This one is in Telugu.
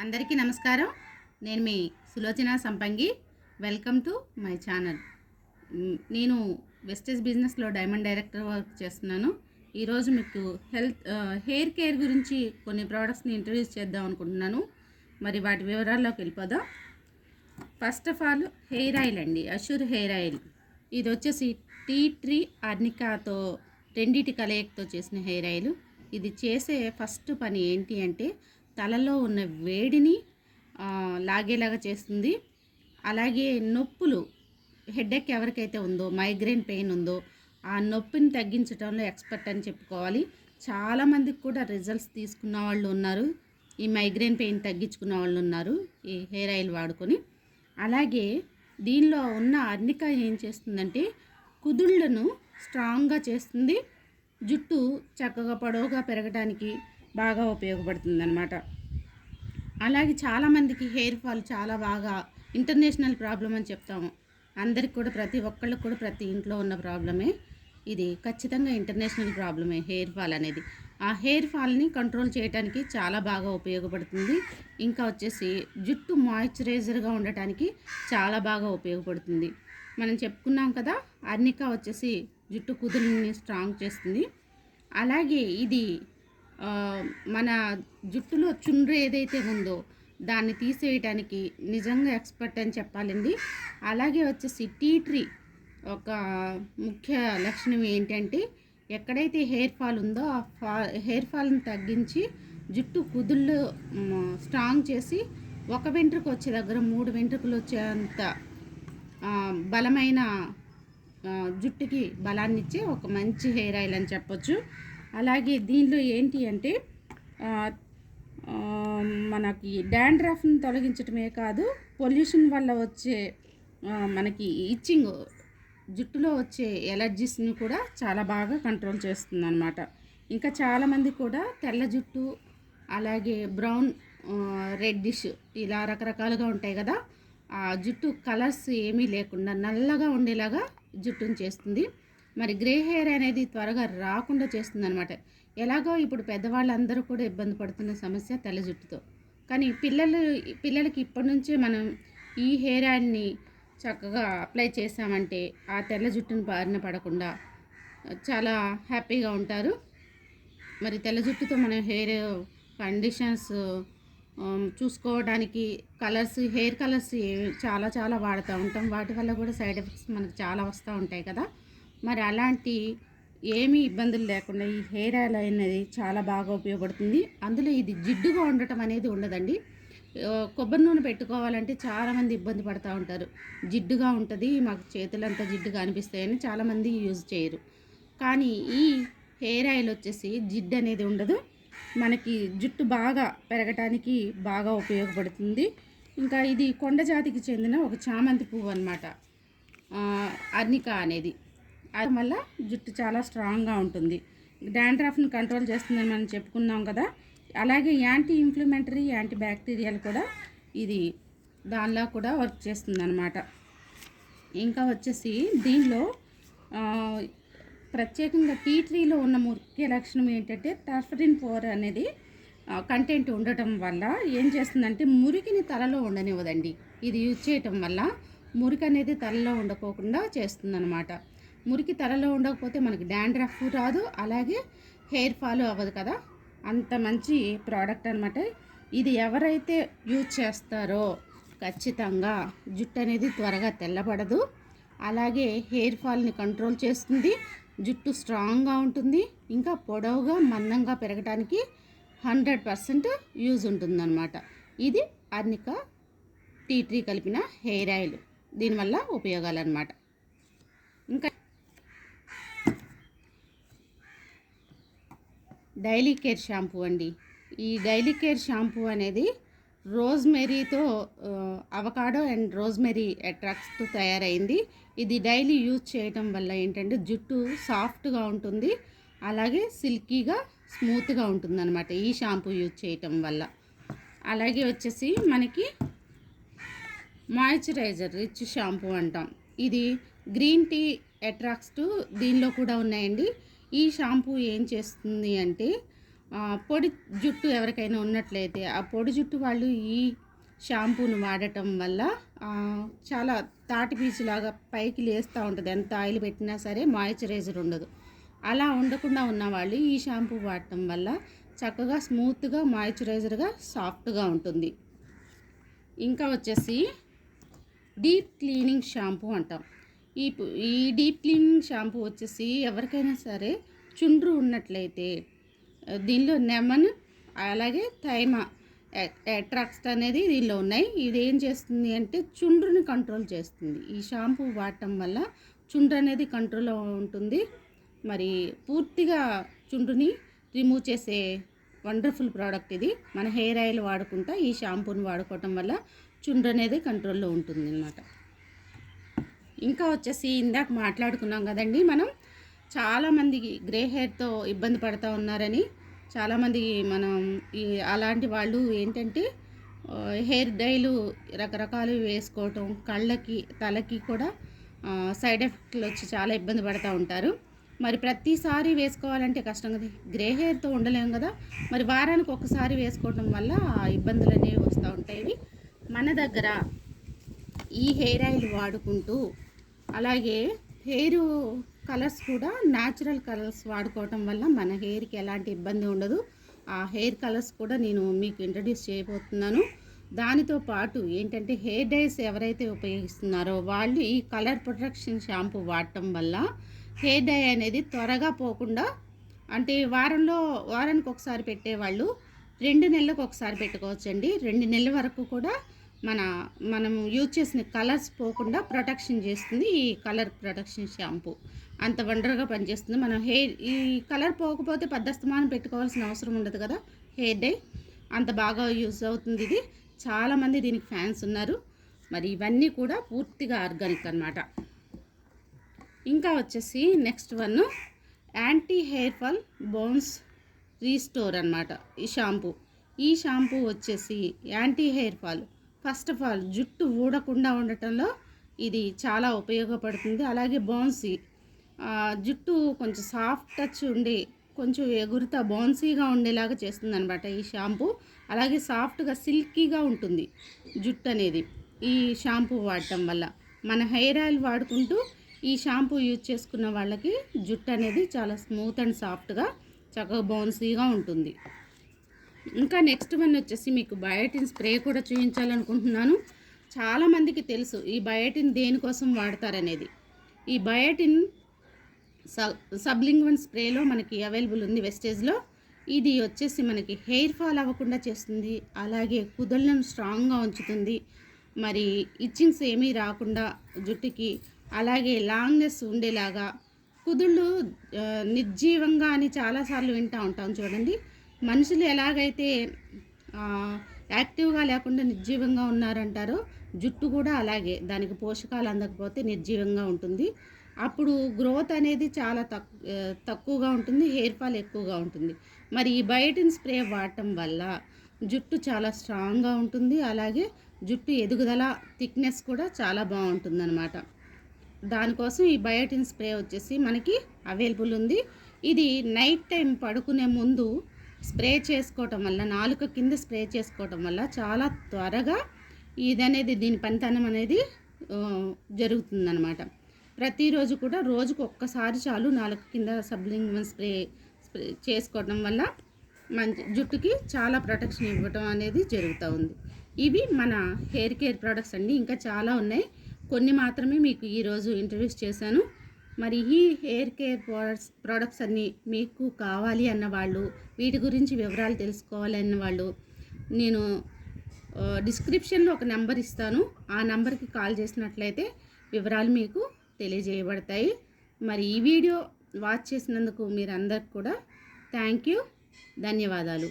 అందరికీ నమస్కారం. నేను మీ సులోచన సంపంగి. Welcome to my channel. నేను వెస్టేజ్ బిజినెస్లో డైమండ్ డైరెక్టర్ వర్క్ చేస్తున్నాను. ఈరోజు మీకు హెయిర్ కేర్ గురించి కొన్ని ప్రోడక్ట్స్ని ఇంట్రడ్యూస్ చేద్దాం అనుకుంటున్నాను. మరి వాటి వివరాల్లోకి వెళ్ళిపోదాం. First of all hair oil అండి, అష్యూర్ హెయిర్ ఆయిల్. ఇది వచ్చేసి టీ ట్రీ అర్నికాతో రెండిటి కలయికతో చేసిన హెయిర్ ఆయిల్. ఇది చేసే ఫస్ట్ పని ఏంటి అంటే తలలో ఉన్న వేడిని లాగేలాగా చేస్తుంది. అలాగే నొప్పులు, హెడేక్ ఎవరికైతే ఉందో, మైగ్రేన్ పెయిన్ ఉందో ఆ నొప్పిని తగ్గించడంలో ఎక్స్పర్ట్ అని చెప్పుకోవాలి. చాలామందికి కూడా రిజల్ట్స్ తీసుకున్న వాళ్ళు ఉన్నారు, ఈ మైగ్రేన్ పెయిన్ తగ్గించుకున్న వాళ్ళు ఉన్నారు ఈ హెయిర్ ఆయిల్ వాడుకొని. అలాగే దీనిలో ఉన్న అర్నిక ఏం చేస్తుందంటే కుదుళ్లను స్ట్రాంగ్గా చేస్తుంది, జుట్టు చక్కగా పొడవుగా పెరగడానికి బాగా ఉపయోగపడుతుంది అన్నమాట. అలాగే చాలామందికి హెయిర్ ఫాల్ చాలా బాగా ఇంటర్నేషనల్ ప్రాబ్లం అని చెప్తాము. అందరికి కూడా, ప్రతి ఒక్కళ్ళకి కూడా, ప్రతి ఇంట్లో ఉన్న ప్రాబ్లమే ఇది. ఖచ్చితంగా ఇంటర్నేషనల్ ప్రాబ్లమే హెయిర్ ఫాల్ అనేది. ఆ హెయిర్ ఫాల్ని కంట్రోల్ చేయడానికి చాలా బాగా ఉపయోగపడుతుంది. ఇంకా వచ్చేసి జుట్టు మాయిశ్చరైజర్గా ఉండటానికి చాలా బాగా ఉపయోగపడుతుంది. మనం చెప్పుకున్నాం కదా, అర్నికా వచ్చేసి జుట్టు కుదురుని స్ట్రాంగ్ చేస్తుంది. అలాగే ఇది మన జుట్టులో చుండ్రు ఏదైతే ఉందో దాన్ని తీసేయటానికి నిజంగా ఎక్స్పర్ట్ అని చెప్పాలండి. అలాగే వచ్చేసి టీ ట్రీ ఒక ముఖ్య లక్షణం ఏంటంటే ఎక్కడైతే హెయిర్ ఫాల్ ఉందో ఆ హెయిర్ ఫాల్ని తగ్గించి జుట్టు కుదుళ్ళు స్ట్రాంగ్ చేసి ఒక వెంట్రుక వచ్చే దగ్గర 3 వెంట్రుకలు వచ్చేంత బలమైన జుట్టుకి బలాన్ని ఇచ్చే ఒక మంచి హెయిర్ ఆయిల్ అని చెప్పొచ్చు. అలాగే దీనిలో ఏంటి అంటే మనకి డాండ్రఫ్ని తొలగించడమే కాదు, పొల్యూషన్ వల్ల వచ్చే మనకి ఇచ్చింగ్, జుట్టులో వచ్చే ఎలర్జీస్ని కూడా చాలా బాగా కంట్రోల్ చేస్తుంది అన్నమాట. ఇంకా చాలామంది కూడా తెల్ల జుట్టు, అలాగే బ్రౌన్, రెడ్డిష్ ఇలా రకరకాలుగా ఉంటాయి కదా, ఆ జుట్టు కలర్స్ ఏమీ లేకుండా నల్లగా ఉండేలాగా జుట్టుని చేస్తుంది. మరి గ్రే హెయిర్ అనేది త్వరగా రాకుండా చేస్తుంది అనమాట. ఎలాగో ఇప్పుడు పెద్దవాళ్ళందరూ కూడా ఇబ్బంది పడుతున్న సమస్య తెల్ల జుట్టుతో. కానీ పిల్లలకి ఇప్పటి నుంచే మనం ఈ హెయిర్ ఆయిల్ని చక్కగా అప్లై చేసామంటే ఆ తెల్ల జుట్టును బారిన పడకుండా చాలా హ్యాపీగా ఉంటారు. మరి తెల్ల జుట్టుతో మనం హెయిర్ కండిషన్స్ చూసుకోవడానికి హెయిర్ కలర్స్ చాలా చాలా వాడుతూ ఉంటాం. వాటి వల్ల కూడా సైడ్ ఎఫెక్ట్స్ మనకు చాలా వస్తూ ఉంటాయి కదా. మరి అలాంటి ఏమీ ఇబ్బందులు లేకుండా ఈ హెయిర్ ఆయిల్ అనేది చాలా బాగా ఉపయోగపడుతుంది. అందులో ఇది జిడ్డుగా ఉండటం అనేది ఉండదండి. కొబ్బరి నూనె పెట్టుకోవాలంటే చాలామంది ఇబ్బంది పడుతూ ఉంటారు, జిడ్డుగా ఉంటుంది, మాకు చేతులంతా జిడ్డుగా అనిపిస్తాయని చాలామంది యూజ్ చేయరు. కానీ ఈ హెయిర్ ఆయిల్ వచ్చేసి జిడ్డు అనేది ఉండదు, మనకి జుట్టు బాగా పెరగటానికి బాగా ఉపయోగపడుతుంది. ఇంకా ఇది కొండ జాతికి చెందిన ఒక చామంతి పువ్వు అన్నమాట అర్నికా అనేది. అది వల్ల జుట్టు చాలా స్ట్రాంగ్గా ఉంటుంది, డాండ్రఫ్ని కంట్రోల్ చేస్తుందని మనం చెప్పుకున్నాం కదా. అలాగే యాంటీ ఇన్ఫ్లమేటరీ, యాంటీ బ్యాక్టీరియల్ కూడా ఇది దానిలో కూడా వర్క్ చేస్తుంది అన్నమాట. ఇంకా వచ్చేసి దీనిలో ప్రత్యేకంగా టీ ట్రీలో ఉన్న ముఖ్య లక్షణం ఏంటంటే టర్పరిన్ 4 అనేది కంటెంట్ ఉండటం వల్ల ఏం చేస్తుందంటే మురికిని తలలో ఉండనివ్వదండి. ఇది యూజ్ చేయటం వల్ల మురికి అనేది తలలో ఉండకోకుండా చేస్తుందన్నమాట. మురికి తలలో ఉండకపోతే మనకి డాండ్రఫ్ రాదు, అలాగే హెయిర్ ఫాల్ అవ్వదు కదా. అంత మంచి ప్రోడక్ట్ అనమాట. ఇది ఎవరైతే యూజ్ చేస్తారో ఖచ్చితంగా జుట్టు అనేది త్వరగా తెల్లబడదు, అలాగే హెయిర్ ఫాల్ని కంట్రోల్ చేస్తుంది, జుట్టు స్ట్రాంగ్గా ఉంటుంది, ఇంకా పొడవుగా మందంగా పెరగడానికి 100% యూజ్ ఉంటుందన్నమాట. ఇది అర్నికా టీ ట్రీ కలిపిన హెయిర్ ఆయిల్, దీనివల్ల ఉపయోగాలన్నమాట. ఇంకా డైలీ కేర్ షాంపూ అండి. ఈ డైలీ కేర్ షాంపూ అనేది రోజ్మెరీతో, అవకాడో అండ్ రోజ్మెరీ ఎట్రాక్ట్స్తో తయారైంది. ఇది డైలీ యూజ్ చేయటం వల్ల ఏంటంటే జుట్టు సాఫ్ట్గా ఉంటుంది, అలాగే సిల్కీగా స్మూత్గా ఉంటుందన్నమాట ఈ షాంపూ యూజ్ చేయటం వల్ల. అలాగే వచ్చేసి మనకి మాయిశ్చరైజర్ రిచ్ షాంపూ అంటాం. ఇది గ్రీన్ టీ ఎట్రాక్ట్స్ దీనిలో కూడా ఉన్నాయండి. ఈ షాంపూ ఏం చేస్తుంది అంటే పొడి జుట్టు ఎవరికైనా ఉన్నట్లయితే ఆ పొడి జుట్టు వాళ్ళు ఈ షాంపూను వాడటం వల్ల చాలా తాటి పీచులాగా పైకి లేస్తూ ఉంటుంది. ఎంత ఆయిల్ పెట్టినా సరే మాయిశ్చరైజర్ ఉండదు. అలా ఉండకుండా ఉన్నవాళ్ళు ఈ షాంపూ వాడటం వల్ల చక్కగా స్మూత్గా మాయిశ్చరైజర్గా సాఫ్ట్గా ఉంటుంది. ఇంకా వచ్చేసి డీప్ క్లీనింగ్ షాంపూ అంటాం. ఈ డీప్ క్లీనింగ్ షాంపూ వచ్చేసి ఎవరికైనా సరే చుండ్రు ఉన్నట్లయితే దీనిలో నెమన్ అలాగే థైమా ఎట్రాక్స్ట్ అనేది దీనిలో ఉన్నాయి. ఇది ఏం చేస్తుంది అంటే చుండ్రుని కంట్రోల్ చేస్తుంది. ఈ షాంపూ వాడటం వల్ల చుండ్రు అనేది కంట్రోల్లో ఉంటుంది. మరి పూర్తిగా చుండ్రుని రిమూవ్ చేసే వండర్ఫుల్ ప్రోడక్ట్ ఇది. మన హెయిర్ ఆయిల్ వాడుకుంటా ఈ షాంపూని వాడుకోవటం వల్ల చుండ్రు అనేది కంట్రోల్లో ఉంటుంది అన్నమాట. ఇంకా వచ్చేసి ఇందాక మాట్లాడుకున్నాం కదండి, మనం చాలామందికి గ్రే హెయిర్తో ఇబ్బంది పడుతూ ఉన్నారని. చాలామంది మనం అలాంటి వాళ్ళు ఏంటంటే హెయిర్ డైలు రకరకాలు వేసుకోవటం, కళ్ళకి తలకి కూడా సైడ్ ఎఫెక్ట్లు వచ్చి చాలా ఇబ్బంది పడుతూ ఉంటారు. మరి ప్రతిసారి వేసుకోవాలంటే కష్టం కదా, గ్రే హెయిర్తో ఉండలేము కదా. మరి వారానికి ఒకసారి వేసుకోవటం వల్ల ఆ ఇబ్బందులు అనేవి వస్తూ ఉంటాయి. మన దగ్గర ఈ హెయిర్ ఆయిల్ వాడుకుంటూ అలాగే హెయిర్ కలర్స్ కూడా న్యాచురల్ కలర్స్ వాడుకోవటం వల్ల మన హెయిర్కి ఎలాంటి ఇబ్బంది ఉండదు. ఆ హెయిర్ కలర్స్ కూడా నేను మీకు ఇంట్రడ్యూస్ చేయబోతున్నాను. దానితో పాటు ఏంటంటే హెయిర్ డైస్ ఎవరైతే ఉపయోగిస్తున్నారో వాళ్ళు ఈ కలర్ ప్రొటెక్షన్ షాంపూ వాడటం వల్ల హెయిర్ డై అనేది త్వరగా పోకుండా, అంటే వారానికి ఒకసారి పెట్టేవాళ్ళు 2 నెలలకు ఒకసారి పెట్టుకోవచ్చండి. 2 నెలల వరకు కూడా మనం యూజ్ చేసిన కలర్స్ పోకుండా ప్రొటెక్షన్ చేస్తుంది ఈ కలర్ ప్రొటెక్షన్ షాంపూ. అంత వండర్గా పనిచేస్తుంది. మనం ఈ కలర్ పోకపోతే పద్దస్తమానం పెట్టుకోవాల్సిన అవసరం ఉండదు కదా హెయిర్ డై. అంత బాగా యూజ్ అవుతుంది ఇది. చాలామంది దీనికి ఫ్యాన్స్ ఉన్నారు. మరి ఇవన్నీ కూడా పూర్తిగా ఆర్గానిక్ అన్నమాట. ఇంకా వచ్చేసి next one anti hair fall bones restore అన్నమాట ఈ షాంపూ వచ్చేసి anti hair fall, first of all జుట్టు ఊడకుండా ఉండటంలో ఇది చాలా ఉపయోగపడుతుంది. అలాగే బౌన్సీ జుట్టు కొంచెం సాఫ్ట్ టచ్ ఉండి కొంచెం ఎగురుతా బౌన్సీగా ఉండేలాగా చేస్తుంది అనమాట ఈ షాంపూ. అలాగే సాఫ్ట్గా సిల్కీగా ఉంటుంది జుట్టు అనేది ఈ షాంపూ వాడటం వల్ల. మన హెయిర్ ఆయిల్ వాడుకుంటూ ఈ షాంపూ యూజ్ చేసుకున్న వాళ్ళకి జుట్టు అనేది చాలా స్మూత్ అండ్ సాఫ్ట్గా చక్కగా బౌన్సీగా ఉంటుంది. ఇంకా నెక్స్ట్ వన్ వచ్చేసి మీకు బయోటిన్ స్ప్రే కూడా చూపించాలనుకుంటున్నాను. చాలామందికి తెలుసు ఈ బయోటిన్ దేనికోసం వాడతారనేది. ఈ బయోటిన్ సబ్లింగ్వన్ స్ప్రేలో మనకి అవైలబుల్ ఉంది వెస్టేజ్లో. ఇది వచ్చేసి మనకి హెయిర్ ఫాల్ అవ్వకుండా చేస్తుంది. అలాగే కుదుళ్ళను స్ట్రాంగ్గా ఉంచుతుంది. మరి ఇచ్చింగ్స్ ఏమీ రాకుండా జుట్టుకి, అలాగే లాంగ్నెస్ ఉండేలాగా, కుదుళ్ళు నిర్జీవంగా అని చాలాసార్లు వింటూ ఉంటాం చూడండి. మనుషులు ఎలాగైతే యాక్టివ్గా లేకుండా నిర్జీవంగా ఉన్నారంటారో జుట్టు కూడా అలాగే, దానికి పోషకాలు అందకపోతే నిర్జీవంగా ఉంటుంది. అప్పుడు గ్రోత్ అనేది చాలా తక్కువగా ఉంటుంది, హెయిర్ ఫాల్ ఎక్కువగా ఉంటుంది. మరి ఈ బయోటిన్ స్ప్రే వాడటం వల్ల జుట్టు చాలా స్ట్రాంగ్గా ఉంటుంది. అలాగే జుట్టు ఎదుగుదల థిక్నెస్ కూడా చాలా బాగుంటుంది అన్నమాట. దానికోసం ఈ బయోటిన్ స్ప్రే వచ్చేసి మనకి అవైలబుల్ ఉంది. ఇది నైట్ టైం పడుకునే ముందు స్ప్రే చేసుకోవటం వల్ల, నాలుక కింద స్ప్రే చేసుకోవటం వల్ల చాలా త్వరగా దీని పనితనం అనేది జరుగుతుందన్నమాట. ప్రతిరోజు కూడా రోజుకు ఒక్కసారి చాలు నాలుక కింద సబ్లింగ్వన్ స్ప్రే చేసుకోవటం వల్ల మంచి జుట్టుకి చాలా ప్రొటెక్షన్ ఇవ్వటం అనేది జరుగుతూ ఉంది. ఇవి మన హెయిర్ కేర్ ప్రోడక్ట్స్ అండి. ఇంకా చాలా ఉన్నాయి, కొన్ని మాత్రమే మీకు ఈరోజు ఇంట్రడ్యూస్ చేశాను. మరి ఈ హెయిర్ కేర్ ప్రోడక్ట్స్ అన్నీ మీకు కావాలి అన్నవాళ్ళు, వీటి గురించి వివరాలు తెలుసుకోవాలి అన్నవాళ్ళు, నేను డిస్క్రిప్షన్లో ఒక నెంబర్ ఇస్తాను. ఆ నెంబర్కి కాల్ చేసినట్లయితే వివరాలు మీకు తెలియజేయబడతాయి. మరి ఈ వీడియో వాచ్ చేసినందుకు మీరందరికి కూడా థ్యాంక్ యూ, ధన్యవాదాలు.